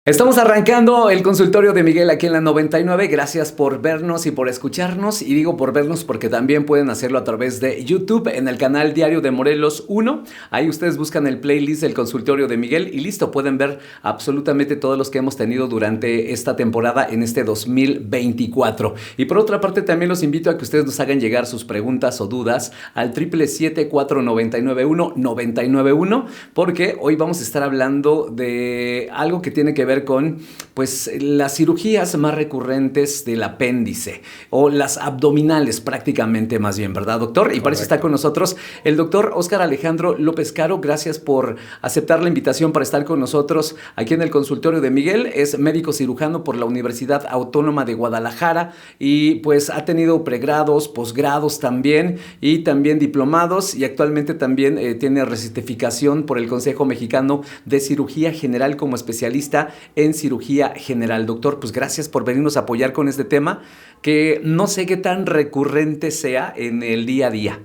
Estamos arrancando el consultorio de Miguel aquí en la 99. Gracias por vernos y por escucharnos. Y digo por vernos porque también pueden hacerlo a través de YouTube en el canal Diario de Morelos 1. Ahí ustedes buscan el playlist del consultorio de Miguel y listo, pueden ver absolutamente todos los que hemos tenido durante esta temporada en este 2024. Y por otra parte también los invito a que ustedes nos hagan llegar sus preguntas o dudas al 777-499-1991 porque hoy vamos a estar hablando de algo que tiene que ver con pues las cirugías más recurrentes del apéndice o las abdominales prácticamente más bien, ¿verdad, doctor? Y para eso está con nosotros el doctor Óscar Alejandro López Caro. Gracias por aceptar la invitación para estar con nosotros aquí en el consultorio de Miguel. Es médico cirujano por la Universidad Autónoma de Guadalajara y pues ha tenido pregrados, posgrados también y también diplomados y actualmente también tiene recertificación por el Consejo Mexicano de Cirugía General como especialista en cirugía general. Doctor, pues gracias por venirnos a apoyar con este tema que no sé qué tan recurrente sea en el día a día.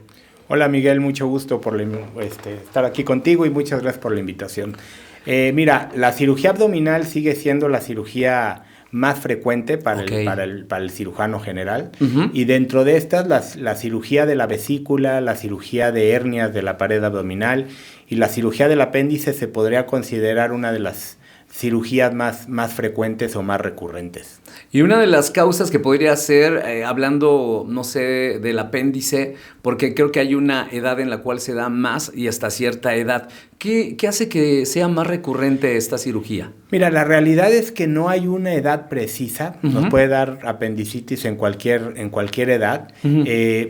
Hola Miguel, mucho gusto por estar aquí contigo y muchas gracias por la invitación. Mira, la cirugía abdominal sigue siendo la cirugía más frecuente para el cirujano general. Uh-huh. Y dentro de estas, la cirugía de la vesícula, la cirugía de hernias de la pared abdominal y la cirugía del apéndice se podría considerar una de las cirugías más frecuentes o más recurrentes. Y una de las causas que podría ser, hablando, no sé, del apéndice, porque creo que hay una edad en la cual se da más y hasta cierta edad. ¿Qué hace que sea más recurrente esta cirugía? Mira, la realidad es que no hay una edad precisa. Uh-huh. Nos puede dar apendicitis en cualquier edad. Uh-huh.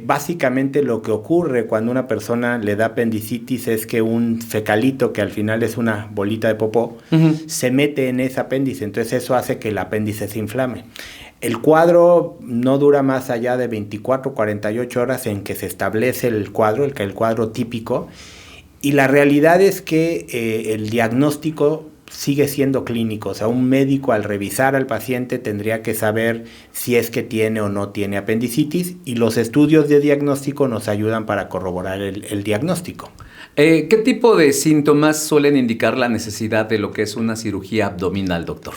Básicamente lo que ocurre cuando una persona le da apendicitis es que un fecalito, que al final es una bolita de popó, uh-huh, se mete en ese apéndice. Entonces eso hace que el apéndice se inflame. El cuadro no dura más allá de 24, 48 horas en que se establece el cuadro típico. Y la realidad es que el diagnóstico sigue siendo clínico. O sea, un médico al revisar al paciente tendría que saber si es que tiene o no tiene apendicitis y los estudios de diagnóstico nos ayudan para corroborar el diagnóstico. ¿Qué tipo de síntomas suelen indicar la necesidad de lo que es una cirugía abdominal, doctor?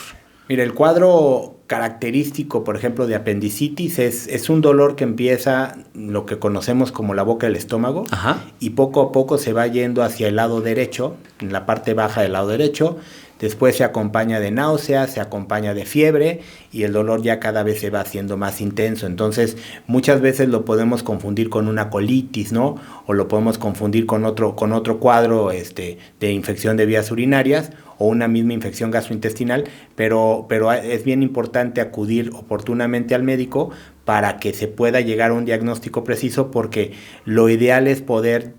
Mira, el cuadro característico, por ejemplo, de apendicitis es un dolor que empieza lo que conocemos como la boca del estómago. Ajá. Y poco a poco se va yendo hacia el lado derecho, en la parte baja del lado derecho. Después se acompaña de náuseas, se acompaña de fiebre y el dolor ya cada vez se va haciendo más intenso. Entonces, muchas veces lo podemos confundir con una colitis, ¿no? O lo podemos confundir con otro cuadro de infección de vías urinarias o una misma infección gastrointestinal, pero es bien importante acudir oportunamente al médico para que se pueda llegar a un diagnóstico preciso, porque lo ideal es poder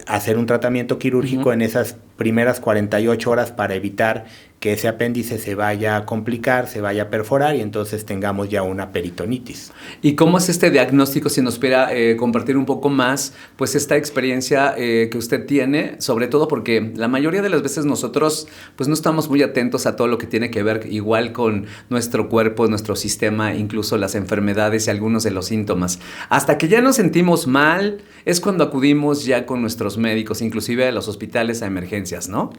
hacer un tratamiento quirúrgico, uh-huh, en esas primeras 48 horas para evitar que ese apéndice se vaya a complicar, se vaya a perforar y entonces tengamos ya una peritonitis. ¿Y cómo es este diagnóstico? Si nos pudiera compartir un poco más, pues esta experiencia que usted tiene, sobre todo porque la mayoría de las veces nosotros pues no estamos muy atentos a todo lo que tiene que ver igual con nuestro cuerpo, nuestro sistema, incluso las enfermedades y algunos de los síntomas. Hasta que ya nos sentimos mal, es cuando acudimos ya con nuestros médicos, inclusive a los hospitales a emergencias, ¿no?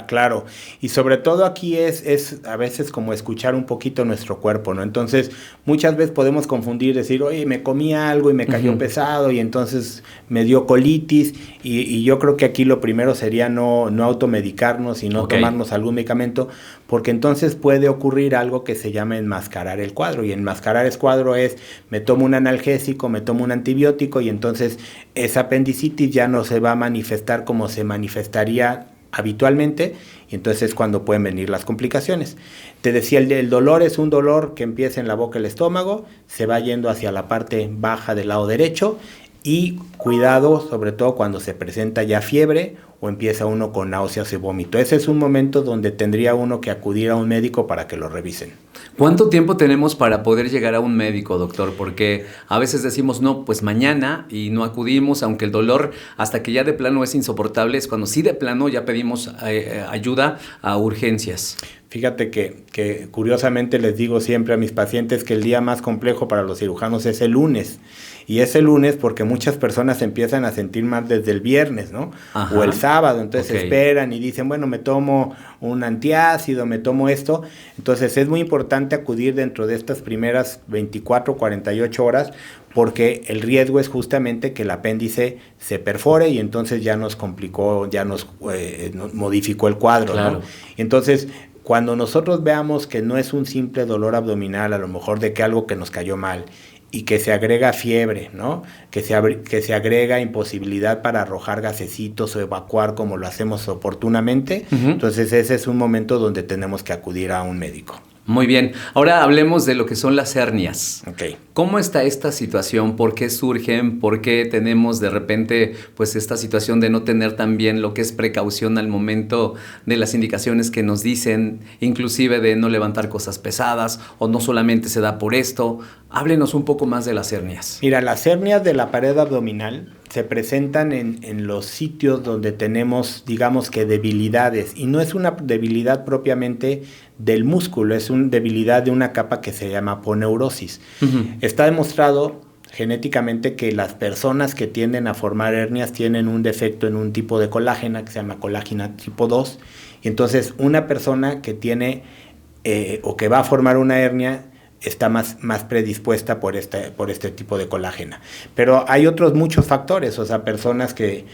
Claro, y sobre todo aquí es a veces como escuchar un poquito nuestro cuerpo, ¿no? Entonces, muchas veces podemos confundir, decir, oye, me comí algo y me cayó, uh-huh, pesado y entonces me dio colitis y yo creo que aquí lo primero sería no automedicarnos y no, okay, tomarnos algún medicamento, porque entonces puede ocurrir algo que se llama enmascarar el cuadro, y enmascarar el cuadro es, me tomo un analgésico, me tomo un antibiótico y entonces esa apendicitis ya no se va a manifestar como se manifestaría habitualmente, y entonces es cuando pueden venir las complicaciones. Te decía, el dolor es un dolor que empieza en la boca del estómago, se va yendo hacia la parte baja del lado derecho, y cuidado sobre todo cuando se presenta ya fiebre o empieza uno con náuseas y vómito. Ese es un momento donde tendría uno que acudir a un médico para que lo revisen. ¿Cuánto tiempo tenemos para poder llegar a un médico, doctor? Porque a veces decimos, no, pues mañana, y no acudimos, aunque el dolor hasta que ya de plano es insoportable, es cuando sí de plano ya pedimos ayuda a urgencias. Fíjate que curiosamente les digo siempre a mis pacientes que el día más complejo para los cirujanos es el lunes. Y es el lunes porque muchas personas empiezan a sentir mal desde el viernes, ¿no? Ajá. O el sábado, entonces esperan y dicen, bueno, me tomo un antiácido, me tomo esto. Entonces es muy importante acudir dentro de estas primeras 24, 48 horas porque el riesgo es justamente que el apéndice se perfore y entonces ya nos complicó, ya nos modificó el cuadro, claro, ¿no? Entonces, cuando nosotros veamos que no es un simple dolor abdominal, a lo mejor de que algo que nos cayó mal, y que se agrega fiebre, ¿no? Que se agrega imposibilidad para arrojar gasecitos o evacuar como lo hacemos oportunamente, entonces ese es un momento donde tenemos que acudir a un médico. Muy bien. Ahora hablemos de lo que son las hernias. Okay. ¿Cómo está esta situación? ¿Por qué surgen? ¿Por qué tenemos de repente pues esta situación de no tener también lo que es precaución al momento de las indicaciones que nos dicen, inclusive de no levantar cosas pesadas o no solamente se da por esto? Háblenos un poco más de las hernias. Mira, las hernias de la pared abdominal se presentan en los sitios donde tenemos, digamos que debilidades, y no es una debilidad propiamente del músculo, es una debilidad de una capa que se llama aponeurosis. Está demostrado genéticamente que las personas que tienden a formar hernias tienen un defecto en un tipo de colágena que se llama colágena tipo 2, y entonces una persona que tiene o que va a formar una hernia está más predispuesta por este tipo de colágena. Pero hay otros muchos factores, o sea, personas que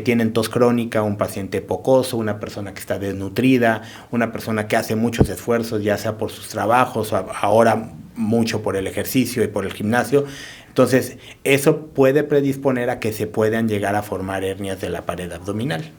tienen tos crónica, un paciente pocoso, una persona que está desnutrida, una persona que hace muchos esfuerzos, ya sea por sus trabajos, ahora mucho por el ejercicio y por el gimnasio. Entonces, eso puede predisponer a que se puedan llegar a formar hernias de la pared abdominal.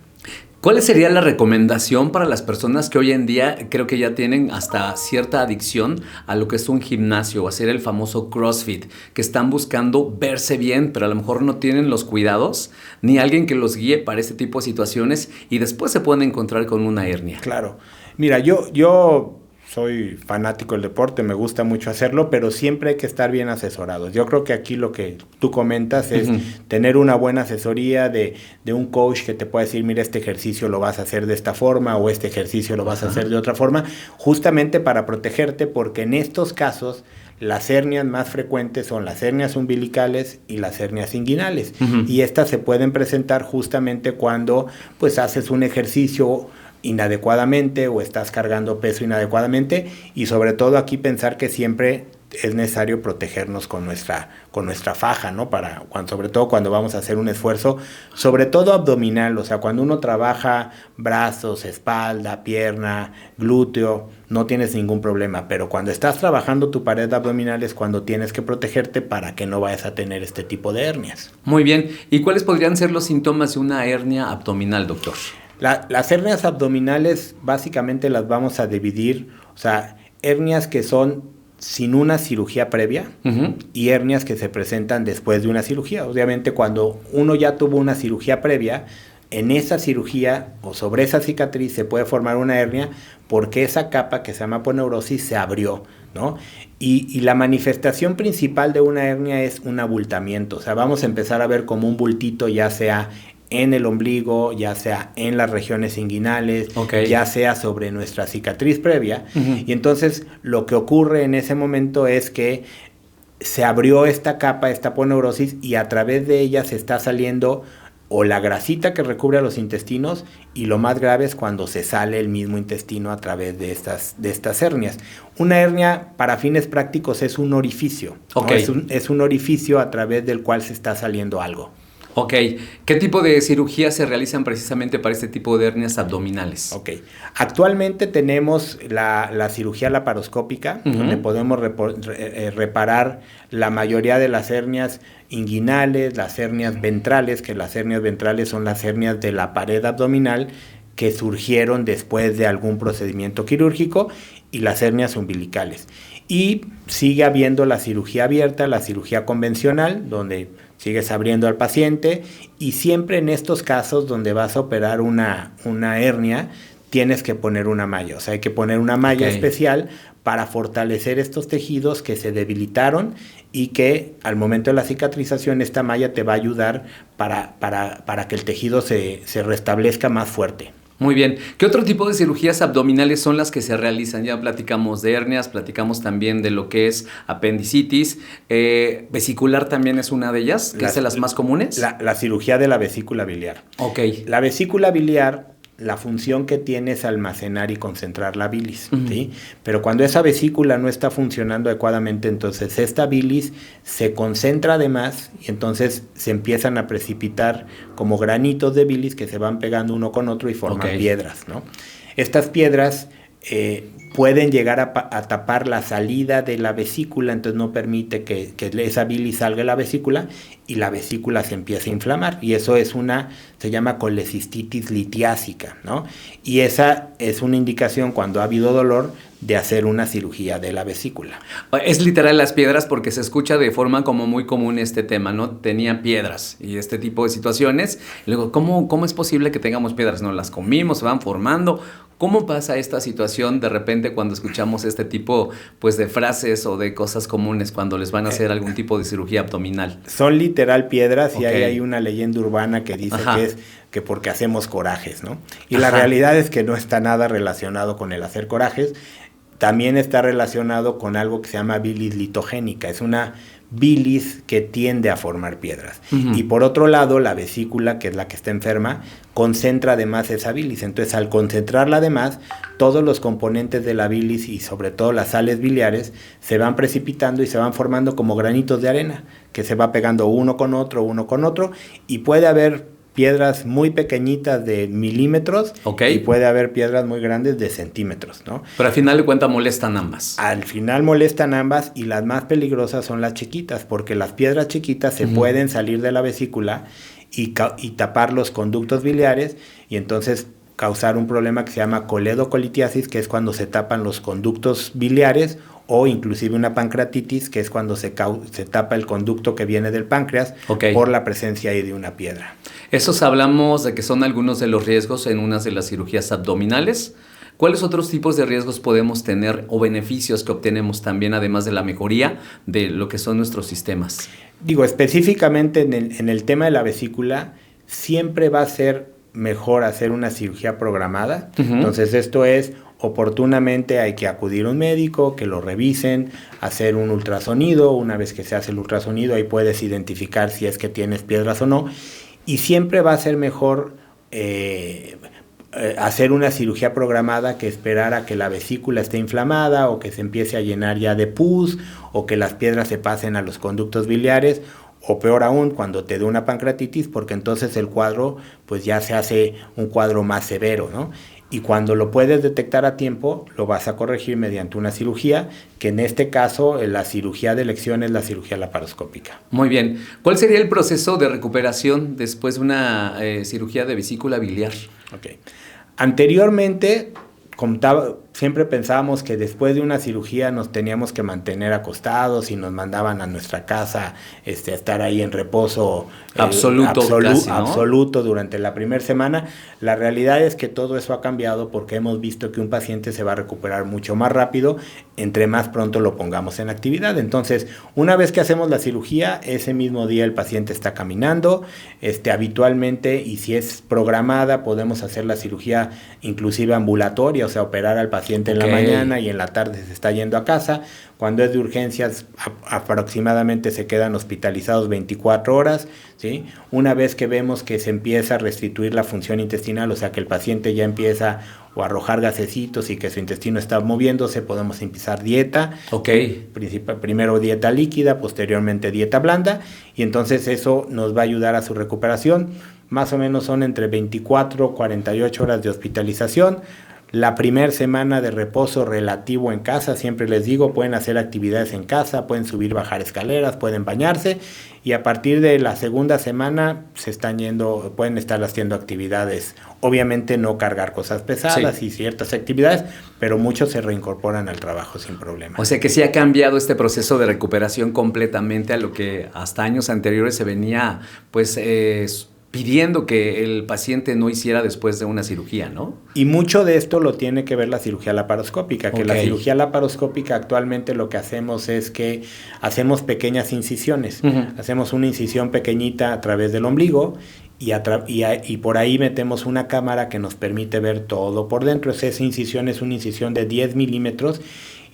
¿Cuál sería la recomendación para las personas que hoy en día creo que ya tienen hasta cierta adicción a lo que es un gimnasio o hacer el famoso CrossFit, que están buscando verse bien, pero a lo mejor no tienen los cuidados ni alguien que los guíe para este tipo de situaciones y después se pueden encontrar con una hernia? Claro. Mira, yo soy fanático del deporte, me gusta mucho hacerlo, pero siempre hay que estar bien asesorados. Yo creo que aquí lo que tú comentas es tener una buena asesoría de un coach que te pueda decir, mira, este ejercicio lo vas a hacer de esta forma o este ejercicio lo vas a hacer de otra forma, justamente para protegerte, porque en estos casos las hernias más frecuentes son las hernias umbilicales y las hernias inguinales. Y estas se pueden presentar justamente cuando pues haces un ejercicio inadecuadamente o estás cargando peso inadecuadamente, y sobre todo aquí pensar que siempre es necesario protegernos con nuestra faja, ¿no? Sobre todo cuando vamos a hacer un esfuerzo, sobre todo abdominal, o sea, cuando uno trabaja brazos, espalda, pierna, glúteo, no tienes ningún problema, pero cuando estás trabajando tu pared abdominal es cuando tienes que protegerte para que no vayas a tener este tipo de hernias. Muy bien. ¿Y cuáles podrían ser los síntomas de una hernia abdominal, doctor? Las hernias abdominales básicamente las vamos a dividir, o sea, hernias que son sin una cirugía previa y hernias que se presentan después de una cirugía. Obviamente cuando uno ya tuvo una cirugía previa, en esa cirugía o sobre esa cicatriz se puede formar una hernia porque esa capa que se llama aponeurosis se abrió, ¿no? Y la manifestación principal de una hernia es un abultamiento, o sea, vamos a empezar a ver como un bultito, ya sea en el ombligo, ya sea en las regiones inguinales, ya sea sobre nuestra cicatriz previa. Y entonces lo que ocurre en ese momento es que se abrió esta capa, esta aponeurosis, y a través de ella se está saliendo o la grasita que recubre a los intestinos, y lo más grave es cuando se sale el mismo intestino a través de estas hernias. Una hernia, para fines prácticos, es un orificio, ¿no? Es un orificio a través del cual se está saliendo algo. Ok. ¿Qué tipo de cirugías se realizan precisamente para este tipo de hernias abdominales? Ok. Actualmente tenemos la cirugía laparoscópica, donde podemos reparar la mayoría de las hernias inguinales, las hernias ventrales, que las hernias ventrales son las hernias de la pared abdominal que surgieron después de algún procedimiento quirúrgico, y las hernias umbilicales. Y sigue habiendo la cirugía abierta, la cirugía convencional, donde sigues abriendo al paciente, y siempre en estos casos donde vas a operar una hernia, tienes que poner una malla. O sea, hay que poner una malla especial para fortalecer estos tejidos que se debilitaron, y que al momento de la cicatrización esta malla te va a ayudar para que el tejido se restablezca más fuerte. Muy bien. ¿Qué otro tipo de cirugías abdominales son las que se realizan? Ya platicamos de hernias, platicamos también de lo que es apendicitis. Vesicular también es una de ellas, que es de las más comunes. La cirugía de la vesícula biliar. Ok. La vesícula biliar, la función que tiene es almacenar y concentrar la bilis, ¿sí? Pero cuando esa vesícula no está funcionando adecuadamente, entonces esta bilis se concentra de más y entonces se empiezan a precipitar como granitos de bilis que se van pegando uno con otro y forman piedras, ¿no? Estas piedras pueden llegar a tapar la salida de la vesícula, entonces no permite que esa bilis salga de la vesícula y la vesícula se empieza a inflamar, y eso se llama colecistitis litiásica, ¿no? Y esa es una indicación cuando ha habido dolor de hacer una cirugía de la vesícula. Es literal las piedras porque se escucha de forma como muy común este tema, ¿no? Tenían piedras y este tipo de situaciones. Y luego, ¿cómo es posible que tengamos piedras? ¿No las comimos? ¿Se van formando? ¿Cómo pasa esta situación de repente cuando escuchamos este tipo pues, de frases o de cosas comunes cuando les van a hacer algún tipo de cirugía abdominal? Son literal piedras y ahí hay una leyenda urbana que dice que es que porque hacemos corajes, ¿no? Y la realidad es que no está nada relacionado con el hacer corajes. También está relacionado con algo que se llama bilis litogénica. Es una bilis que tiende a formar piedras. Y por otro lado, la vesícula, que es la que está enferma, concentra además esa bilis. Entonces, al concentrarla además, todos los componentes de la bilis y sobre todo las sales biliares se van precipitando y se van formando como granitos de arena, que se va pegando uno con otro, y puede haber piedras muy pequeñitas de milímetros y puede haber piedras muy grandes de centímetros, ¿no? Pero al final de cuentas molestan ambas. Al final molestan ambas y las más peligrosas son las chiquitas, porque las piedras chiquitas se pueden salir de la vesícula y tapar los conductos biliares y entonces causar un problema que se llama coledocolitiasis, que es cuando se tapan los conductos biliares, o inclusive una pancreatitis, que es cuando se tapa el conducto que viene del páncreas por la presencia ahí de una piedra. Esos hablamos de que son algunos de los riesgos en unas de las cirugías abdominales. ¿Cuáles otros tipos de riesgos podemos tener o beneficios que obtenemos también, además de la mejoría de lo que son nuestros sistemas? Digo, específicamente en el tema de la vesícula, siempre va a ser mejor hacer una cirugía programada. Entonces, esto es, oportunamente hay que acudir a un médico, que lo revisen, hacer un ultrasonido. Una vez que se hace el ultrasonido, ahí puedes identificar si es que tienes piedras o no. Y siempre va a ser mejor hacer una cirugía programada que esperar a que la vesícula esté inflamada o que se empiece a llenar ya de pus o que las piedras se pasen a los conductos biliares, o peor aún cuando te dé una pancreatitis, porque entonces el cuadro pues ya se hace un cuadro más severo, ¿no? Y cuando lo puedes detectar a tiempo, lo vas a corregir mediante una cirugía, que en este caso la cirugía de elección es la cirugía laparoscópica. Muy bien. ¿Cuál sería el proceso de recuperación después de una cirugía de vesícula biliar? Anteriormente, siempre pensábamos que después de una cirugía nos teníamos que mantener acostados y nos mandaban a nuestra casa a estar ahí en reposo absoluto durante la primera semana. La realidad es que todo eso ha cambiado porque hemos visto que un paciente se va a recuperar mucho más rápido entre más pronto lo pongamos en actividad. Entonces, una vez que hacemos la cirugía, ese mismo día el paciente está caminando, habitualmente, y si es programada, podemos hacer la cirugía inclusive ambulatoria, o sea, operar al paciente en la mañana y en la tarde se está yendo a casa. Cuando es de urgencias, aproximadamente se quedan hospitalizados 24 horas, ¿sí? Una vez que vemos que se empieza a restituir la función intestinal, o sea que el paciente ya empieza a arrojar gasecitos y que su intestino está moviéndose, podemos empezar dieta. Primero dieta líquida, posteriormente dieta blanda, y entonces eso nos va a ayudar a su recuperación. Más o menos son entre 24 y 48 horas de hospitalización. La primera semana de reposo relativo en casa, siempre les digo, pueden hacer actividades en casa, pueden subir, bajar escaleras, pueden bañarse, y a partir de la segunda semana pueden estar haciendo actividades, obviamente no cargar cosas pesadas y ciertas actividades, pero muchos se reincorporan al trabajo sin problema. O sea que sí ha cambiado este proceso de recuperación completamente a lo que hasta años anteriores se venía pidiendo que el paciente no hiciera después de una cirugía, ¿no? Y mucho de esto lo tiene que ver la cirugía laparoscópica, que la cirugía laparoscópica actualmente lo que hacemos es que hacemos pequeñas incisiones. Hacemos una incisión pequeñita a través del ombligo y por ahí metemos una cámara que nos permite ver todo por dentro. Esa incisión es una incisión de 10 milímetros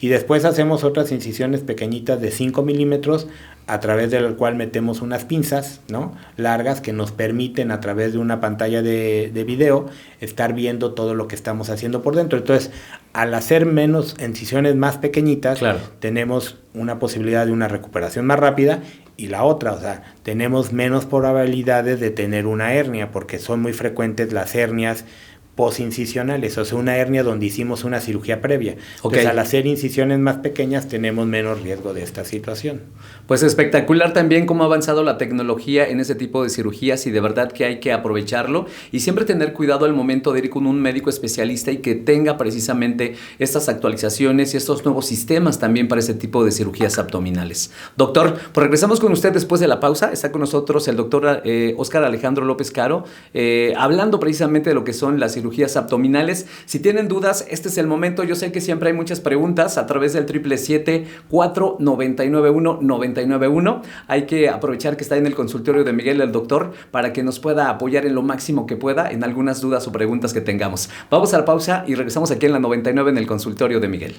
y después hacemos otras incisiones pequeñitas de 5 milímetros a través de la cual metemos unas pinzas, ¿no?, largas que nos permiten a través de una pantalla de video estar viendo todo lo que estamos haciendo por dentro. Entonces, al hacer menos incisiones más pequeñitas, claro, tenemos una posibilidad de una recuperación más rápida. Y la otra, o sea, tenemos menos probabilidades de tener una hernia, porque son muy frecuentes las hernias posincisionales, o sea, una hernia donde hicimos una cirugía previa. Entonces, al hacer incisiones más pequeñas, tenemos menos riesgo de esta situación. Pues espectacular también cómo ha avanzado la tecnología en ese tipo de cirugías y de verdad que hay que aprovecharlo y siempre tener cuidado al momento de ir con un médico especialista y que tenga precisamente estas actualizaciones y estos nuevos sistemas también para ese tipo de cirugías abdominales. Doctor, pues regresamos con usted después de la pausa. Está con nosotros el doctor Óscar Alejandro López Caro, hablando precisamente de lo que son las cirugías abdominales. Si tienen dudas, este es el momento. Yo sé que siempre hay muchas preguntas a través del 777-4991-991. Hay que aprovechar que está en el consultorio de Miguel el doctor para que nos pueda apoyar en lo máximo que pueda en algunas dudas o preguntas que tengamos. Vamos a la pausa y regresamos aquí en la 99 en el consultorio de Miguel.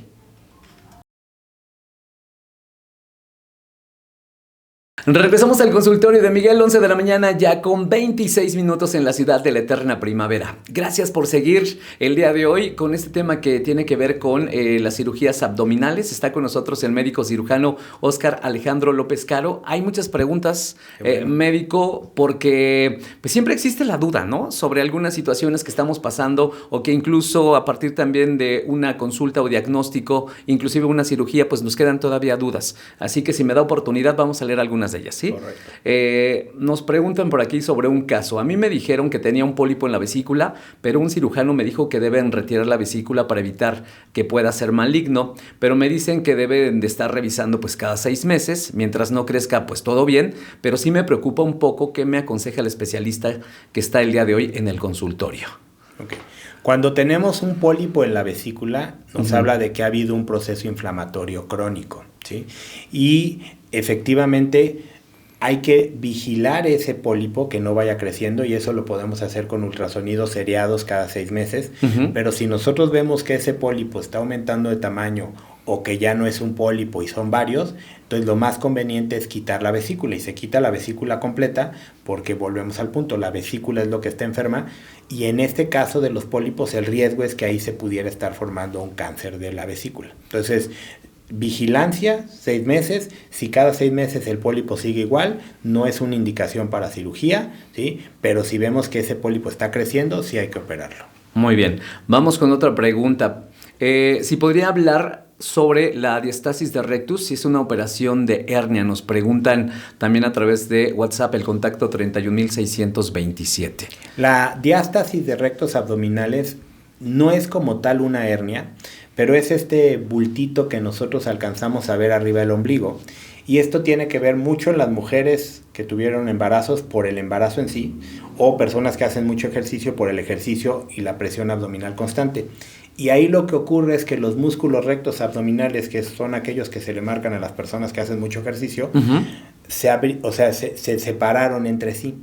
Regresamos al consultorio de Miguel, 11 de la mañana, ya con 26 minutos en la ciudad de la eterna primavera. Gracias por seguir el día de hoy con este tema que tiene que ver con las cirugías abdominales. Está con nosotros el médico cirujano Óscar Alejandro López Caro. Hay muchas preguntas, médico, porque pues, siempre existe la duda, ¿no?, sobre algunas situaciones que estamos pasando o que incluso a partir también de una consulta o diagnóstico, inclusive una cirugía, pues nos quedan todavía dudas. Así que si me da oportunidad, vamos a leer algunas de ellas, ¿sí? Nos preguntan por aquí sobre un caso. A mí me dijeron que tenía un pólipo en la vesícula, pero un cirujano me dijo que deben retirar la vesícula para evitar que pueda ser maligno, pero me dicen que deben de estar revisando pues cada 6 meses, mientras no crezca pues todo bien, pero sí me preocupa un poco. ¿Qué me aconseja el especialista que está el día de hoy en el consultorio? Okay. Cuando tenemos un pólipo en la vesícula, nos habla de que ha habido un proceso inflamatorio crónico, ¿sí? Y efectivamente hay que vigilar ese pólipo que no vaya creciendo, y eso lo podemos hacer con ultrasonidos seriados cada 6 meses. Pero si nosotros vemos que ese pólipo está aumentando de tamaño o que ya no es un pólipo y son varios, entonces lo más conveniente es quitar la vesícula, y se quita la vesícula completa porque volvemos al punto, la vesícula es lo que está enferma, y en este caso de los pólipos el riesgo es que ahí se pudiera estar formando un cáncer de la vesícula. Entonces, vigilancia, 6 meses. Si cada 6 meses el pólipo sigue igual, no es una indicación para cirugía, ¿sí? Pero si vemos que ese pólipo está creciendo, sí hay que operarlo. Muy bien, vamos con otra pregunta. Si podría hablar sobre la diastasis de rectus, si es una operación de hernia. Nos preguntan también a través de WhatsApp, el contacto 31627. La diástasis de rectos abdominales no es como tal una hernia, pero es este bultito que nosotros alcanzamos a ver arriba del ombligo. Y esto tiene que ver mucho en las mujeres que tuvieron embarazos por el embarazo en sí, o personas que hacen mucho ejercicio por el ejercicio y la presión abdominal constante. Y ahí lo que ocurre es que los músculos rectos abdominales, que son aquellos que se le marcan a las personas que hacen mucho ejercicio, se separaron entre sí.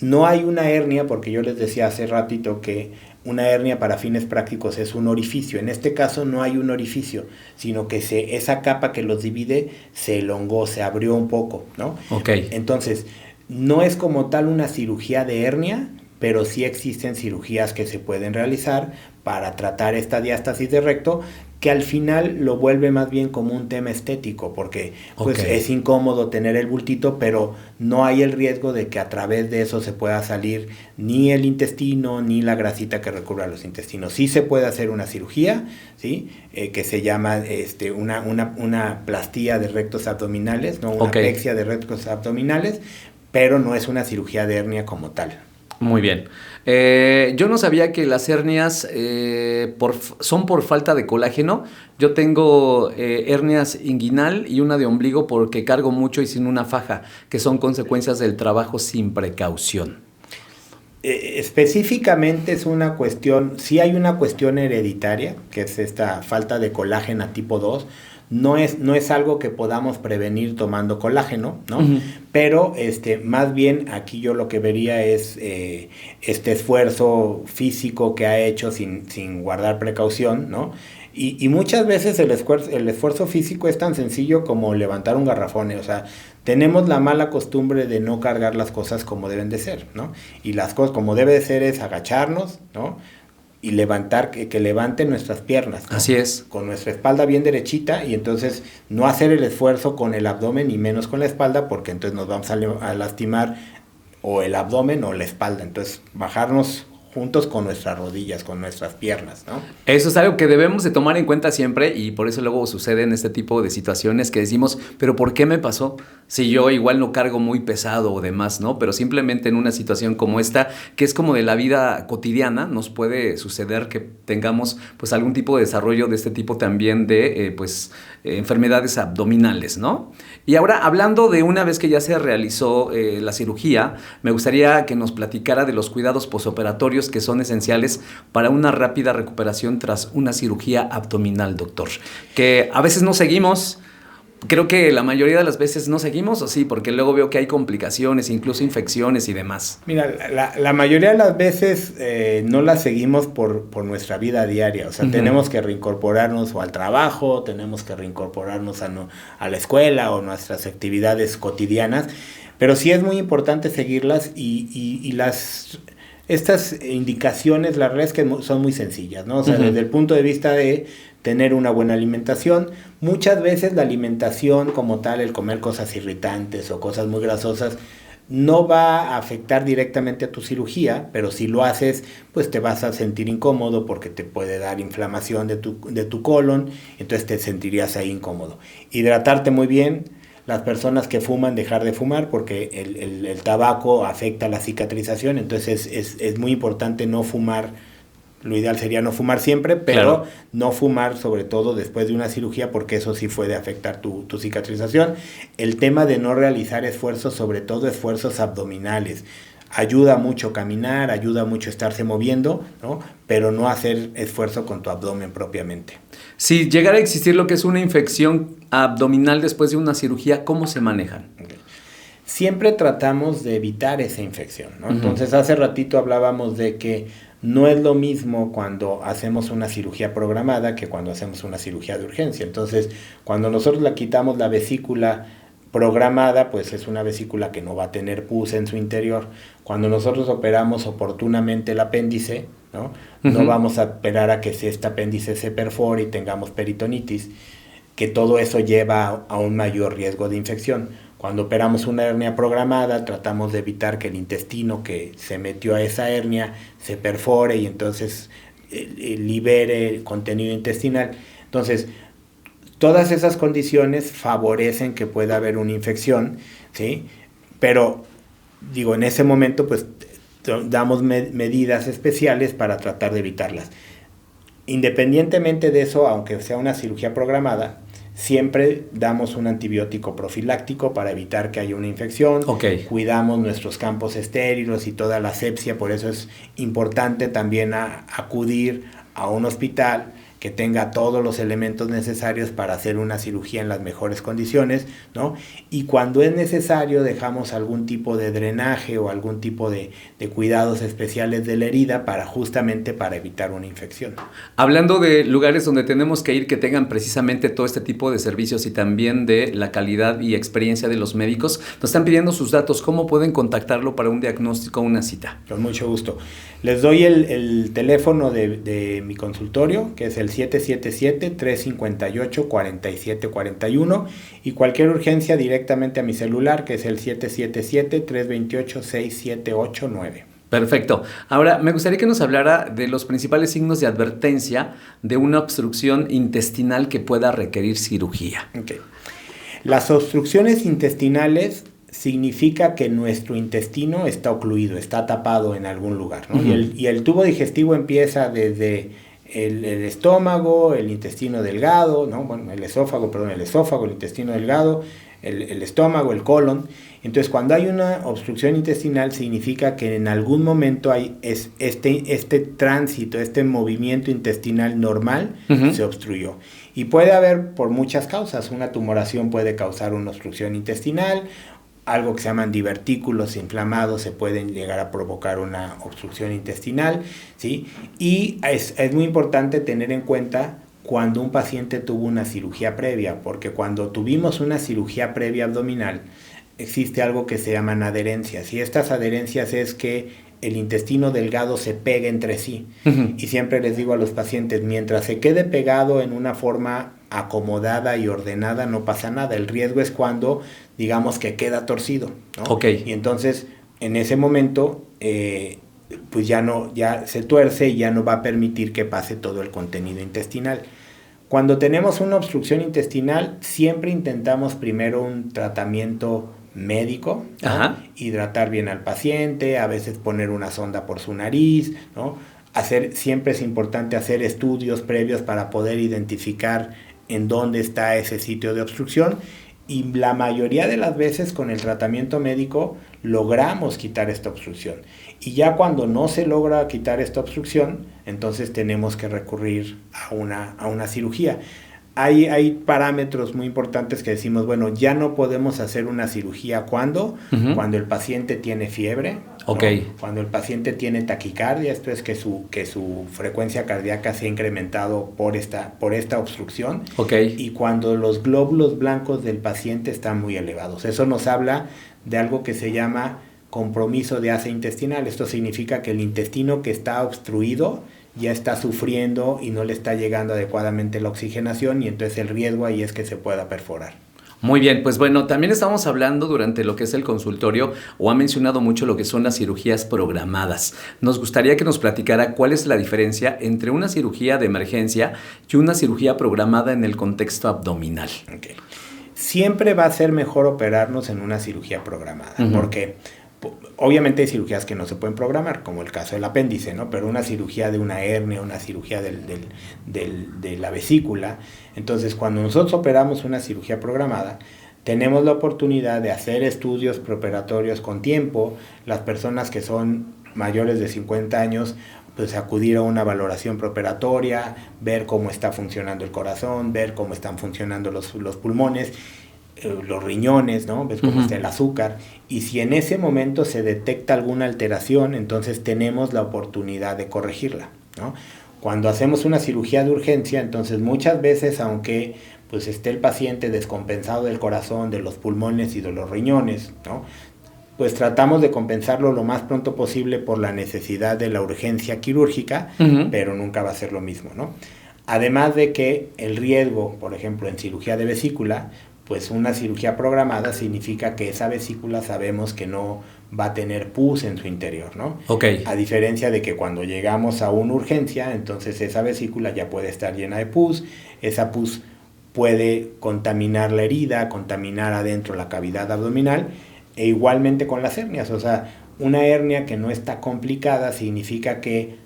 No hay una hernia, porque yo les decía hace ratito que una hernia para fines prácticos es un orificio. En este caso no hay un orificio, sino que esa capa que los divide se elongó, se abrió un poco, ¿no? Okay. Entonces, no es como tal una cirugía de hernia, pero sí existen cirugías que se pueden realizar para tratar esta diástasis de recto, que al final lo vuelve más bien como un tema estético, porque pues, es incómodo tener el bultito, pero no hay el riesgo de que a través de eso se pueda salir ni el intestino ni la grasita que recubra los intestinos. Sí se puede hacer una cirugía, ¿sí? Que se llama una plastía de rectos abdominales, ¿no? Una pexia de rectos abdominales, pero no es una cirugía de hernia como tal. Muy bien. Yo no sabía que las hernias son por falta de colágeno. Yo tengo hernias inguinal y una de ombligo porque cargo mucho y sin una faja, que son consecuencias del trabajo sin precaución. Específicamente es una cuestión, sí hay una cuestión hereditaria, que es esta falta de colágeno tipo 2, no es algo que podamos prevenir tomando colágeno, ¿no? Uh-huh. Pero más bien aquí yo lo que vería es este esfuerzo físico que ha hecho sin guardar precaución, ¿no? Y muchas veces el esfuerzo físico es tan sencillo como levantar un garrafón, o sea, tenemos la mala costumbre de no cargar las cosas como deben de ser, ¿no? Y las cosas como debe de ser es agacharnos, ¿no? Y levantar, que levanten nuestras piernas, ¿no? Así es. Con nuestra espalda bien derechita, y entonces no hacer el esfuerzo con el abdomen y menos con la espalda, porque entonces nos vamos a lastimar o el abdomen o la espalda. Entonces bajarnos juntos con nuestras rodillas, con nuestras piernas, ¿no? Eso es algo que debemos de tomar en cuenta siempre, y por eso luego sucede en este tipo de situaciones que decimos, pero ¿por qué me pasó? Si yo igual no cargo muy pesado o demás, ¿no? Pero simplemente en una situación como esta, que es como de la vida cotidiana, nos puede suceder que tengamos pues algún tipo de desarrollo de este tipo también de enfermedades abdominales, ¿no? Y ahora, hablando de una vez que ya se realizó la cirugía, me gustaría que nos platicara de los cuidados posoperatorios que son esenciales para una rápida recuperación tras una cirugía abdominal, doctor. Que a veces no seguimos, creo que la mayoría de las veces no seguimos, o sí, porque luego veo que hay complicaciones, incluso infecciones y demás. Mira, la mayoría de las veces no las seguimos por nuestra vida diaria, o sea, uh-huh. Tenemos que reincorporarnos o al trabajo, tenemos que reincorporarnos a la escuela o nuestras actividades cotidianas, pero sí es muy importante seguirlas y estas indicaciones, la verdad es que son muy sencillas, ¿no? O sea, uh-huh. Desde el punto de vista de tener una buena alimentación, muchas veces la alimentación como tal, el comer cosas irritantes o cosas muy grasosas, no va a afectar directamente a tu cirugía, pero si lo haces, pues te vas a sentir incómodo porque te puede dar inflamación de tu colon, entonces te sentirías ahí incómodo. Hidratarte muy bien. Las personas que fuman, dejar de fumar, porque el tabaco afecta la cicatrización, entonces es muy importante no fumar. Lo ideal sería no fumar siempre, pero claro, no fumar sobre todo después de una cirugía, porque eso sí puede afectar tu cicatrización. El tema de no realizar esfuerzos, sobre todo esfuerzos abdominales. Ayuda mucho caminar, ayuda mucho estarse moviendo, ¿no? Pero no hacer esfuerzo con tu abdomen propiamente. Si llegara a existir lo que es una infección abdominal después de una cirugía, ¿cómo se manejan? Okay. Siempre tratamos de evitar esa infección, ¿no? Uh-huh. Entonces, hace ratito hablábamos de que no es lo mismo cuando hacemos una cirugía programada que cuando hacemos una cirugía de urgencia. Entonces, cuando nosotros le quitamos la vesícula programada, pues es una vesícula que no va a tener pus en su interior. Cuando nosotros operamos oportunamente el apéndice, ¿no? Uh-huh. No vamos a esperar a que este apéndice se perfore y tengamos peritonitis, que todo eso lleva a un mayor riesgo de infección. Cuando operamos una hernia programada, tratamos de evitar que el intestino que se metió a esa hernia se perfore y entonces libere contenido intestinal. Entonces, todas esas condiciones favorecen que pueda haber una infección, ¿sí? Pero, digo, en ese momento, pues, damos medidas especiales para tratar de evitarlas. Independientemente de eso, aunque sea una cirugía programada, siempre damos un antibiótico profiláctico para evitar que haya una infección. Okay. Cuidamos nuestros campos estériles y toda la asepsia, por eso es importante también acudir a un hospital que tenga todos los elementos necesarios para hacer una cirugía en las mejores condiciones, ¿no? Y cuando es necesario dejamos algún tipo de drenaje o algún tipo de cuidados especiales de la herida justamente para evitar una infección. Hablando de lugares donde tenemos que ir que tengan precisamente todo este tipo de servicios y también de la calidad y experiencia de los médicos, nos están pidiendo sus datos. ¿Cómo pueden contactarlo para un diagnóstico o una cita? Con mucho gusto. Les doy el teléfono de mi consultorio, que es el 777-358-4741, y cualquier urgencia directamente a mi celular, que es el 777-328-6789. Perfecto. Ahora, me gustaría que nos hablara de los principales signos de advertencia de una obstrucción intestinal que pueda requerir cirugía. Okay. Las obstrucciones intestinales significa que nuestro intestino está ocluido, está tapado en algún lugar, ¿no? Uh-huh. Y el tubo digestivo empieza desde el estómago, el intestino delgado, ¿no? Bueno, el esófago, el intestino delgado, el estómago, el colon. Entonces, cuando hay una obstrucción intestinal, significa que en algún momento hay este tránsito, este movimiento intestinal normal se obstruyó. Y puede haber por muchas causas. Una tumoración puede causar una obstrucción intestinal, algo que se llaman divertículos inflamados se pueden llegar a provocar una obstrucción intestinal, ¿sí? Y es muy importante tener en cuenta cuando un paciente tuvo una cirugía previa, porque cuando tuvimos una cirugía previa abdominal, existe algo que se llaman adherencias, y estas adherencias es que el intestino delgado se pega entre sí. Y siempre les digo a los pacientes, mientras se quede pegado en una forma acomodada y ordenada, no pasa nada. El riesgo es cuando, digamos, que queda torcido, ¿no? Y entonces, en ese momento, pues ya se tuerce y ya no va a permitir que pase todo el contenido intestinal. Cuando tenemos una obstrucción intestinal, siempre intentamos primero un tratamiento médico, ¿no? Hidratar bien al paciente, a veces poner una sonda por su nariz, ¿no? Siempre es importante hacer estudios previos para poder identificar en dónde está ese sitio de obstrucción, y la mayoría de las veces con el tratamiento médico logramos quitar esta obstrucción. Y ya cuando no se logra quitar esta obstrucción, entonces tenemos que recurrir a una cirugía. Hay parámetros muy importantes que decimos, bueno, ya no podemos hacer una cirugía cuando el paciente tiene fiebre, ¿no? Cuando el paciente tiene taquicardia, esto es que su frecuencia cardíaca se ha incrementado por esta obstrucción, y cuando los glóbulos blancos del paciente están muy elevados. Eso nos habla de algo que se llama compromiso de asa intestinal. Esto significa que el intestino que está obstruido ya está sufriendo y no le está llegando adecuadamente la oxigenación, y entonces el riesgo ahí es que se pueda perforar. Muy bien, pues bueno, también estamos hablando durante lo que es el consultorio, o ha mencionado mucho lo que son las cirugías programadas. Nos gustaría que nos platicara cuál es la diferencia entre una cirugía de emergencia y una cirugía programada en el contexto abdominal. Siempre va a ser mejor operarnos en una cirugía programada, porque obviamente hay cirugías que no se pueden programar, como el caso del apéndice, ¿no? Pero una cirugía de una hernia, una cirugía de la vesícula. Entonces, cuando nosotros operamos una cirugía programada, tenemos la oportunidad de hacer estudios preoperatorios con tiempo. Las personas que son mayores de 50 años, pues acudir a una valoración preoperatoria, ver cómo está funcionando el corazón, ver cómo están funcionando los pulmones, los riñones, ¿no? Ves cómo está el azúcar, y si en ese momento se detecta alguna alteración, entonces tenemos la oportunidad de corregirla, ¿no? Cuando hacemos una cirugía de urgencia, entonces muchas veces, aunque pues esté el paciente descompensado del corazón, de los pulmones y de los riñones, ¿no? Pues tratamos de compensarlo lo más pronto posible por la necesidad de la urgencia quirúrgica, pero nunca va a ser lo mismo, ¿no? Además de que el riesgo, por ejemplo, en cirugía de vesícula, pues una cirugía programada significa que esa vesícula sabemos que no va a tener pus en su interior, ¿no? A diferencia de que cuando llegamos a una urgencia, entonces esa vesícula ya puede estar llena de pus, esa pus puede contaminar la herida, contaminar adentro la cavidad abdominal, e igualmente con las hernias. O sea, una hernia que no está complicada significa que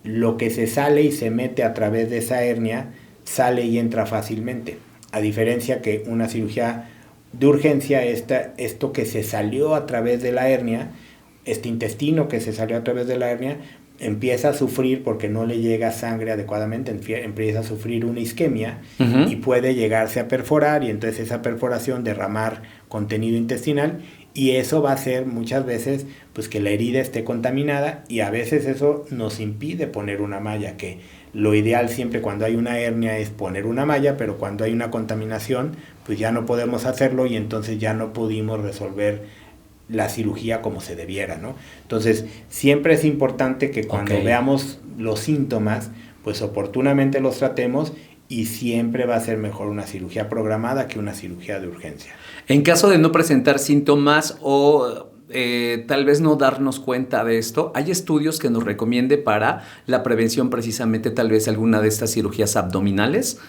lo que se sale y se mete a través de esa hernia sale y entra fácilmente. A diferencia que una cirugía de urgencia, esto que se salió a través de la hernia, este intestino que se salió a través de la hernia, empieza a sufrir porque no le llega sangre adecuadamente, empieza a sufrir una isquemia y puede llegarse a perforar, y entonces esa perforación derramar contenido intestinal, y eso va a hacer muchas veces pues que la herida esté contaminada, y a veces eso nos impide poner una malla, que lo ideal siempre cuando hay una hernia es poner una malla, pero cuando hay una contaminación pues ya no podemos hacerlo, y entonces ya no pudimos resolver la cirugía como se debiera, ¿no? Entonces siempre es importante que cuando veamos los síntomas pues oportunamente los tratemos, y siempre va a ser mejor una cirugía programada que una cirugía de urgencia. En caso de no presentar síntomas o tal vez no darnos cuenta de esto, ¿hay estudios que nos recomiende para la prevención precisamente tal vez alguna de estas cirugías abdominales?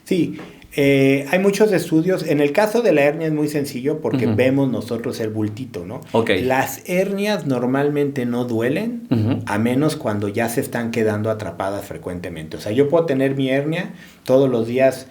Sí, hay muchos estudios. En el caso de la hernia es muy sencillo porque vemos nosotros el bultito, ¿no? Las hernias normalmente no duelen, a menos cuando ya se están quedando atrapadas frecuentemente. O sea, yo puedo tener mi hernia todos los días,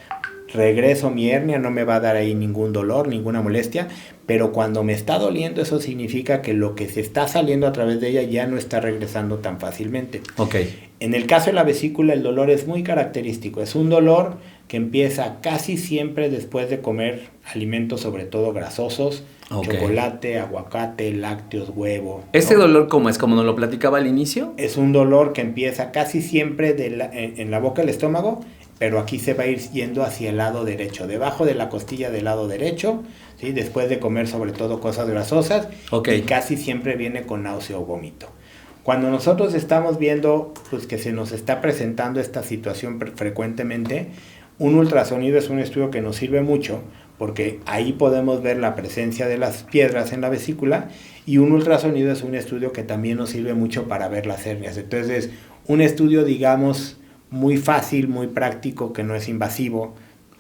regreso mi hernia, no me va a dar ahí ningún dolor, ninguna molestia, pero cuando me está doliendo, eso significa que lo que se está saliendo a través de ella ya no está regresando tan fácilmente. Ok. En el caso de la vesícula, el dolor es muy característico. Es un dolor que empieza casi siempre después de comer alimentos, sobre todo grasosos, chocolate, aguacate, lácteos, huevo. ¿Ese dolor cómo es? ¿Como nos lo platicaba al inicio? Es un dolor que empieza casi siempre en la boca del estómago, pero aquí se va a ir yendo hacia el lado derecho, debajo de la costilla del lado derecho, ¿sí? Después de comer sobre todo cosas grasosas, y casi siempre viene con náusea o vómito. Cuando nosotros estamos viendo pues, que se nos está presentando esta situación frecuentemente, un ultrasonido es un estudio que nos sirve mucho, porque ahí podemos ver la presencia de las piedras en la vesícula, y un ultrasonido es un estudio que también nos sirve mucho para ver las hernias. Entonces, un estudio, digamos, muy fácil, muy práctico, que no es invasivo,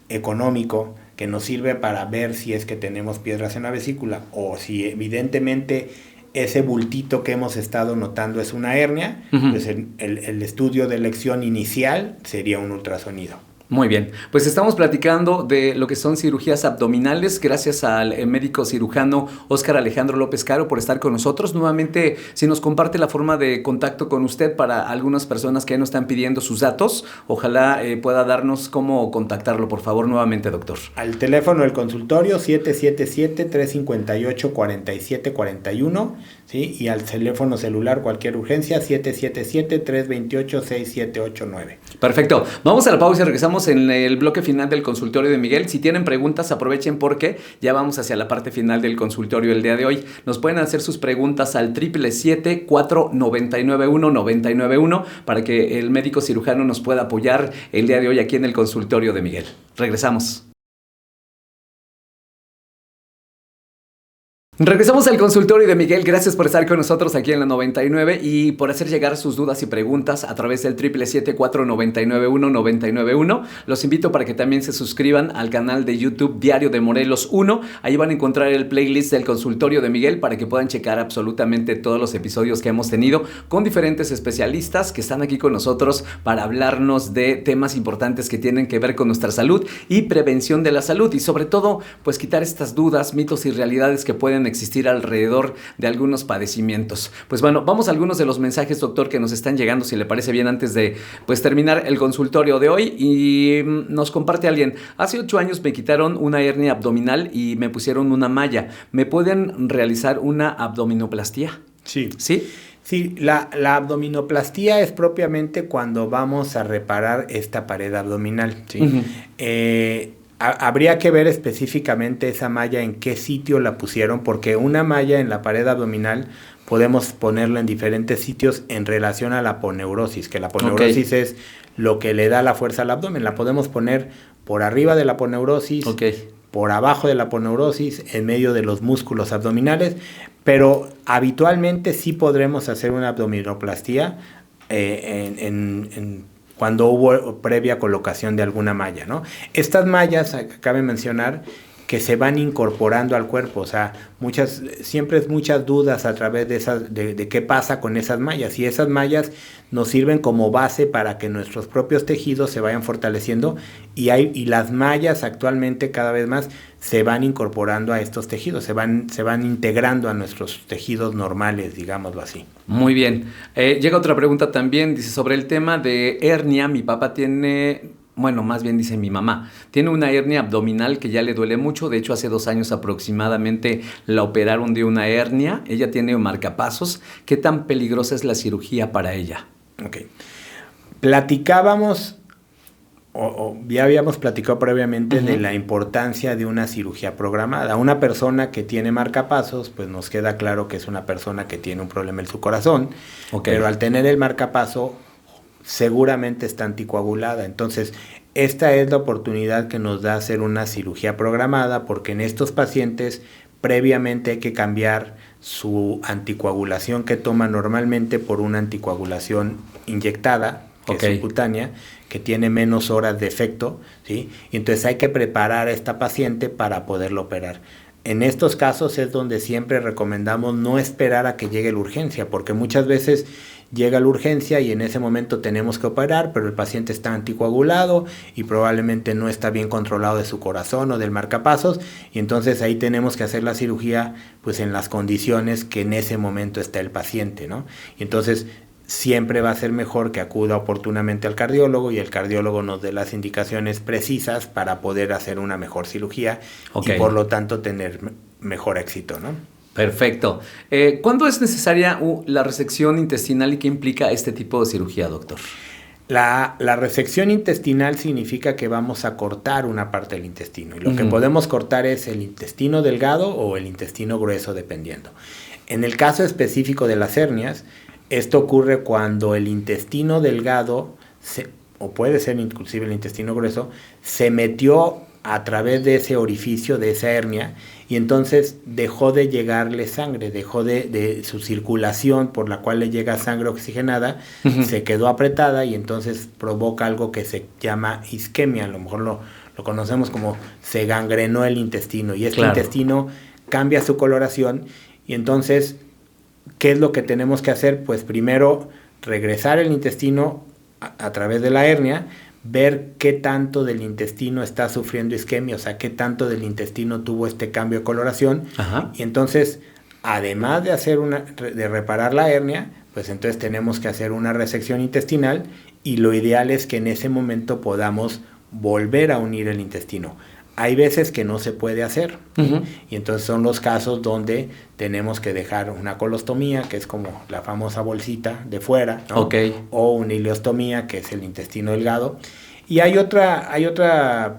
económico, que nos sirve para ver si es que tenemos piedras en la vesícula o si evidentemente ese bultito que hemos estado notando es una hernia, pues el estudio de elección inicial sería un ultrasonido. Muy bien, pues estamos platicando de lo que son cirugías abdominales, gracias al médico cirujano Óscar Alejandro López Caro por estar con nosotros. Nuevamente, si nos comparte la forma de contacto con usted para algunas personas que nos están pidiendo sus datos, ojalá pueda darnos cómo contactarlo, por favor, nuevamente, doctor. Al teléfono del consultorio 777-358-4741, ¿sí? Y al teléfono celular cualquier urgencia 777-328-6789. Perfecto, vamos a la pausa y regresamos en el bloque final del consultorio de Miguel. Si tienen preguntas, aprovechen porque ya vamos hacia la parte final del consultorio el día de hoy. Nos pueden hacer sus preguntas al 777-4991-991 para que el médico cirujano nos pueda apoyar el día de hoy aquí en el consultorio de Miguel. Regresamos. Regresamos al consultorio de Miguel. Gracias por estar con nosotros aquí en la 99 y por hacer llegar sus dudas y preguntas a través del 777-4991-991. Los invito para que también se suscriban al canal de YouTube Diario de Morelos 1. Ahí van a encontrar el playlist del consultorio de Miguel para que puedan checar absolutamente todos los episodios que hemos tenido con diferentes especialistas que están aquí con nosotros para hablarnos de temas importantes que tienen que ver con nuestra salud y prevención de la salud y sobre todo pues quitar estas dudas, mitos y realidades que pueden existir alrededor de algunos padecimientos. Pues bueno, vamos a algunos de los mensajes, doctor, que nos están llegando, si le parece bien, antes de pues terminar el consultorio de hoy. Y nos comparte alguien: hace 8 años me quitaron una hernia abdominal y me pusieron una malla. ¿Me pueden realizar una abdominoplastía? Sí. ¿Sí? Sí, la abdominoplastía es propiamente cuando vamos a reparar esta pared abdominal, ¿sí? Habría que ver específicamente esa malla en qué sitio la pusieron, porque una malla en la pared abdominal podemos ponerla en diferentes sitios en relación a la aponeurosis, que la aponeurosis es lo que le da la fuerza al abdomen. La podemos poner por arriba de la aponeurosis, por abajo de la aponeurosis, en medio de los músculos abdominales, pero habitualmente sí podremos hacer una abdominoplastía cuando hubo previa colocación de alguna malla, ¿no? Estas mallas, cabe mencionar, que se van incorporando al cuerpo, o sea, siempre es muchas dudas a través de qué pasa con esas mallas, y esas mallas nos sirven como base para que nuestros propios tejidos se vayan fortaleciendo, y las mallas actualmente cada vez más se van incorporando a estos tejidos, se van integrando a nuestros tejidos normales, digámoslo así. Muy bien. Llega otra pregunta también, dice, sobre el tema de hernia. Mi papá tiene... Bueno, más bien dice mi mamá, tiene una hernia abdominal que ya le duele mucho. De hecho, hace 2 años aproximadamente la operaron de una hernia. Ella tiene marcapasos. ¿Qué tan peligrosa es la cirugía para ella? Ok. Platicábamos, ya habíamos platicado previamente de la importancia de una cirugía programada. Una persona que tiene marcapasos, pues nos queda claro que es una persona que tiene un problema en su corazón, pero al tener el marcapaso, seguramente está anticoagulada. Entonces, esta es la oportunidad que nos da hacer una cirugía programada, porque en estos pacientes previamente hay que cambiar su anticoagulación que toma normalmente por una anticoagulación inyectada, que es subcutánea, que tiene menos horas de efecto, ¿sí? Y entonces hay que preparar a esta paciente para poderlo operar. En estos casos es donde siempre recomendamos no esperar a que llegue la urgencia, porque muchas veces llega la urgencia y en ese momento tenemos que operar, pero el paciente está anticoagulado y probablemente no está bien controlado de su corazón o del marcapasos, y entonces ahí tenemos que hacer la cirugía pues en las condiciones que en ese momento está el paciente, ¿no? Y entonces siempre va a ser mejor que acuda oportunamente al cardiólogo y el cardiólogo nos dé las indicaciones precisas para poder hacer una mejor cirugía y por lo tanto tener mejor éxito, ¿no? Perfecto. ¿Cuándo es necesaria la resección intestinal y qué implica este tipo de cirugía, doctor? La resección intestinal significa que vamos a cortar una parte del intestino y lo que podemos cortar es el intestino delgado o el intestino grueso dependiendo. En el caso específico de las hernias, esto ocurre cuando el intestino delgado, o puede ser inclusive el intestino grueso, se metió a través de ese orificio, de esa hernia, y entonces dejó de llegarle sangre, dejó de su circulación por la cual le llega sangre oxigenada, se quedó apretada y entonces provoca algo que se llama isquemia, a lo mejor lo conocemos como se gangrenó el intestino, y este intestino cambia su coloración, y entonces, ¿qué es lo que tenemos que hacer? Pues primero regresar el intestino a través de la hernia, ver qué tanto del intestino está sufriendo isquemia, o sea, qué tanto del intestino tuvo este cambio de coloración. Y entonces, además de reparar la hernia, pues entonces tenemos que hacer una resección intestinal y lo ideal es que en ese momento podamos volver a unir el intestino. Hay veces que no se puede hacer, y entonces son los casos donde tenemos que dejar una colostomía, que es como la famosa bolsita de fuera, ¿no? O una ileostomía, que es el intestino delgado. Y hay otro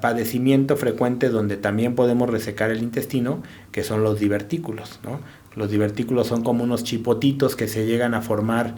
padecimiento frecuente donde también podemos resecar el intestino, que son los divertículos, ¿no? Los divertículos son como unos chipotitos que se llegan a formar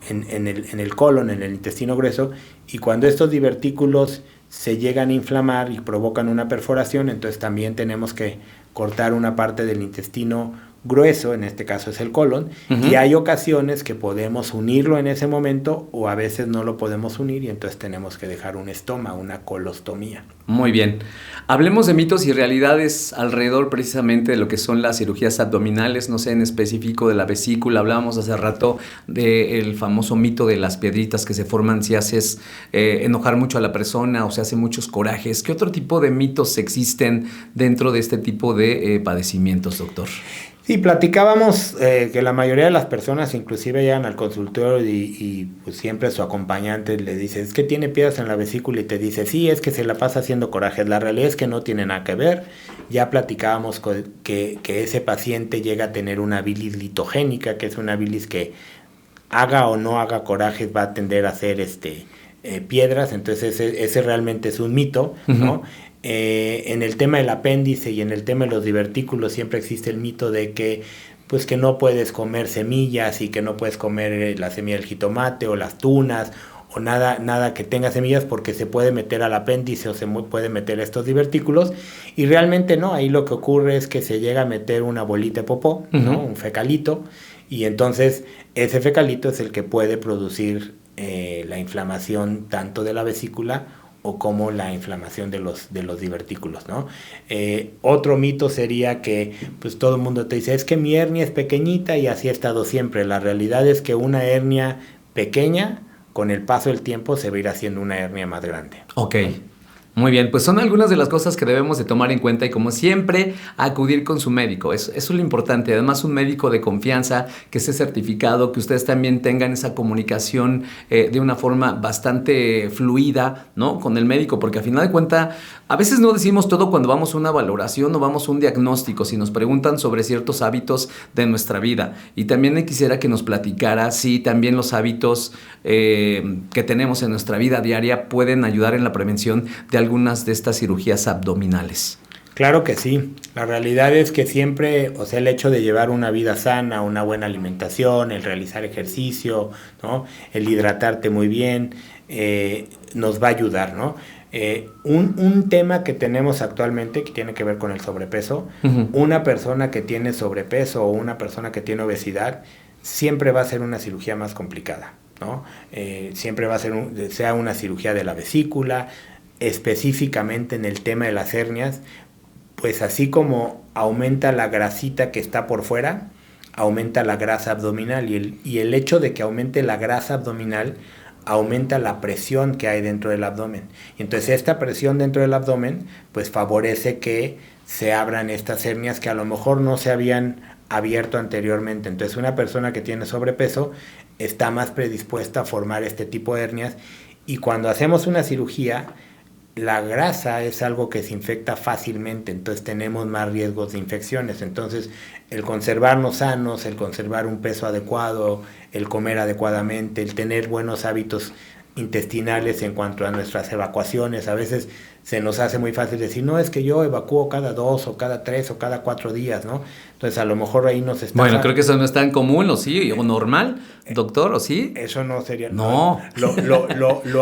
en el colon, en el intestino grueso, y cuando estos divertículos se llegan a inflamar y provocan una perforación, entonces también tenemos que cortar una parte del intestino grueso, en este caso es el colon, y hay ocasiones que podemos unirlo en ese momento o a veces no lo podemos unir y entonces tenemos que dejar un estoma, una colostomía. Muy bien. Hablemos de mitos y realidades alrededor precisamente de lo que son las cirugías abdominales, no sé, en específico de la vesícula. Hablábamos hace rato del famoso mito de las piedritas que se forman si haces enojar mucho a la persona o se hace muchos corajes. ¿Qué otro tipo de mitos existen dentro de este tipo de padecimientos, doctor? Sí, platicábamos que la mayoría de las personas inclusive llegan al consultorio y pues siempre su acompañante le dice, es que tiene piedras en la vesícula y te dice, sí, es que se la pasa haciendo corajes. La realidad es que no tiene nada que ver. Ya platicábamos que ese paciente llega a tener una bilis litogénica, que es una bilis que haga o no haga corajes va a tender a hacer piedras, entonces ese realmente es un mito, ¿no? En el tema del apéndice y en el tema de los divertículos siempre existe el mito de que pues que no puedes comer semillas y que no puedes comer la semilla del jitomate o las tunas o nada que tenga semillas porque se puede meter al apéndice o se puede meter estos divertículos, y realmente no, ahí lo que ocurre es que se llega a meter una bolita de popó, ¿no? Un fecalito, y entonces ese fecalito es el que puede producir la inflamación tanto de la vesícula o como la inflamación de los divertículos, ¿no? Otro mito sería que pues todo el mundo te dice, es que mi hernia es pequeñita y así ha estado siempre. La realidad es que una hernia pequeña, con el paso del tiempo, se va a ir haciendo una hernia más grande. Ok. Muy bien, pues son algunas de las cosas que debemos de tomar en cuenta y como siempre acudir con su médico, eso es lo importante, además un médico de confianza que esté certificado, que ustedes también tengan esa comunicación de una forma bastante fluida, ¿no? Con el médico, porque a final de cuentas a veces no decimos todo cuando vamos a una valoración o vamos a un diagnóstico, si nos preguntan sobre ciertos hábitos de nuestra vida, y también quisiera que nos platicara si también los hábitos que tenemos en nuestra vida diaria pueden ayudar en la prevención de algunas de estas cirugías abdominales. Claro que sí. La realidad es que siempre, o sea, el hecho de llevar una vida sana, una buena alimentación, el realizar ejercicio, ¿no? El hidratarte muy bien, nos va a ayudar, ¿no? Un tema que tenemos actualmente que tiene que ver con el sobrepeso, una persona que tiene sobrepeso o una persona que tiene obesidad siempre va a ser una cirugía más complicada, ¿no? Siempre va a ser sea una cirugía de la vesícula, específicamente en el tema de las hernias, pues así como aumenta la grasita que está por fuera, aumenta la grasa abdominal y el hecho de que aumente la grasa abdominal aumenta la presión que hay dentro del abdomen. Y entonces esta presión dentro del abdomen pues favorece que se abran estas hernias que a lo mejor no se habían abierto anteriormente. Entonces una persona que tiene sobrepeso está más predispuesta a formar este tipo de hernias, y cuando hacemos una cirugía la grasa es algo que se infecta fácilmente, entonces tenemos más riesgos de infecciones. Entonces el conservarnos sanos, el conservar un peso adecuado, el comer adecuadamente, el tener buenos hábitos intestinales en cuanto a nuestras evacuaciones. A veces se nos hace muy fácil decir, no, es que yo evacúo cada 2 o cada 3 o cada 4 días, ¿no? Entonces a lo mejor ahí nos está... Bueno, creo que eso no es tan común, ¿o sí? ¿O normal, doctor, o sí? Eso no sería... No. Lo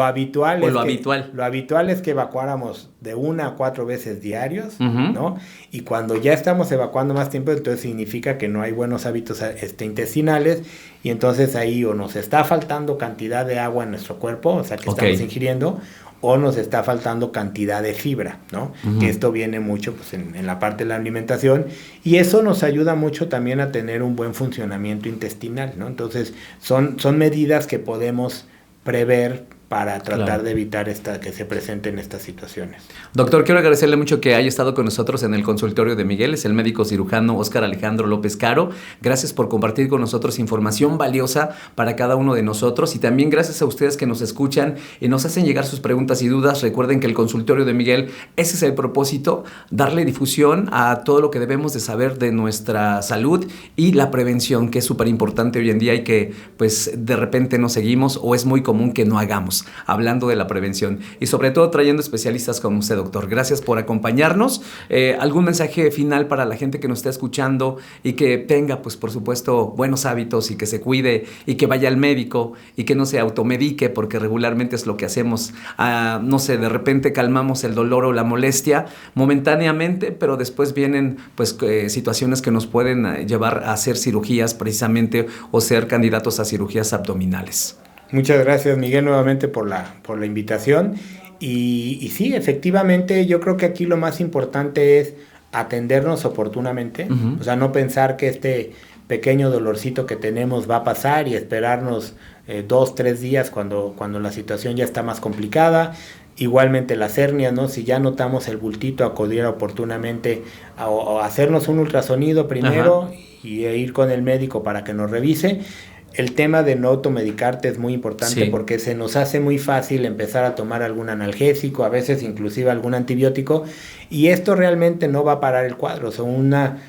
habitual es lo habitual. Lo habitual es que evacuáramos de 1 a 4 veces diarios, Uh-huh. ¿no? Y cuando ya estamos evacuando más tiempo, entonces significa que no hay buenos hábitos intestinales, y entonces ahí o nos está faltando cantidad de agua en nuestro cuerpo, o sea que estamos ingiriendo, o nos está faltando cantidad de fibra, ¿no? Uh-huh. Que esto viene mucho pues, en la parte de la alimentación, y eso nos ayuda mucho también a tener un buen funcionamiento intestinal, ¿no? Entonces son medidas que podemos prever para tratar de evitar que se presenten estas situaciones. Doctor, quiero agradecerle mucho que haya estado con nosotros en el consultorio de Miguel. Es el médico cirujano Óscar Alejandro López Caro. Gracias por compartir con nosotros información valiosa para cada uno de nosotros, y también gracias a ustedes que nos escuchan y nos hacen llegar sus preguntas y dudas. Recuerden que el consultorio de Miguel, ese es el propósito, darle difusión a todo lo que debemos de saber de nuestra salud y la prevención, que es súper importante hoy en día y que pues de repente no seguimos o es muy común que no hagamos. Hablando de la prevención y sobre todo trayendo especialistas como usted, doctor. Gracias por acompañarnos. ¿Algún mensaje final para la gente que nos está escuchando y que tenga, pues por supuesto, buenos hábitos y que se cuide y que vaya al médico y que no se automedique, porque regularmente es lo que hacemos? No sé, de repente calmamos el dolor o la molestia momentáneamente, pero después vienen pues situaciones que nos pueden llevar a hacer cirugías precisamente o ser candidatos a cirugías abdominales. Muchas gracias, Miguel, nuevamente por la invitación. Y sí, efectivamente, yo creo que aquí lo más importante es atendernos oportunamente. Uh-huh. O sea, no pensar que este pequeño dolorcito que tenemos va a pasar y esperarnos 2, 3 días cuando la situación ya está más complicada. Igualmente las hernias, ¿no? Si ya notamos el bultito, acudir oportunamente a hacernos un ultrasonido primero. Uh-huh. Y ir con el médico para que nos revise. El tema de no automedicarte es muy importante, sí, porque se nos hace muy fácil empezar a tomar algún analgésico, a veces inclusive algún antibiótico, y esto realmente no va a parar el cuadro. O sea, una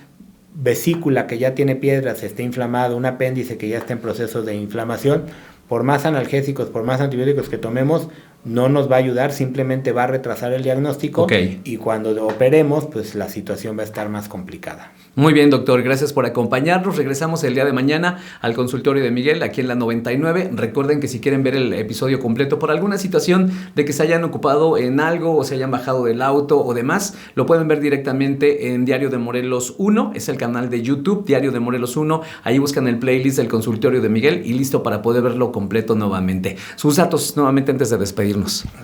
vesícula que ya tiene piedras, está inflamada, un apéndice que ya está en proceso de inflamación, por más analgésicos, por más antibióticos que tomemos, no nos va a ayudar, simplemente va a retrasar el diagnóstico. Okay. Y cuando operemos, pues la situación va a estar más complicada. Muy bien, doctor, gracias por acompañarnos. Regresamos el día de mañana al consultorio de Miguel, aquí en la 99. Recuerden que si quieren ver el episodio completo por alguna situación de que se hayan ocupado en algo o se hayan bajado del auto o demás, lo pueden ver directamente en Diario de Morelos 1, es el canal de YouTube, Diario de Morelos 1. Ahí buscan el playlist del consultorio de Miguel y listo para poder verlo completo nuevamente. Sus datos nuevamente antes de despedirnos.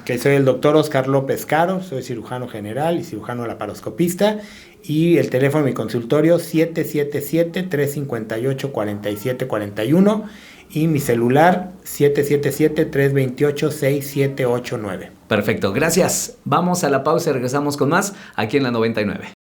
Okay, soy el doctor Óscar López Caro, soy cirujano general y cirujano laparoscopista, y el teléfono de mi consultorio 777-358-4741 y mi celular 777-328-6789. Perfecto, gracias. Vamos a la pausa y regresamos con más aquí en la 99.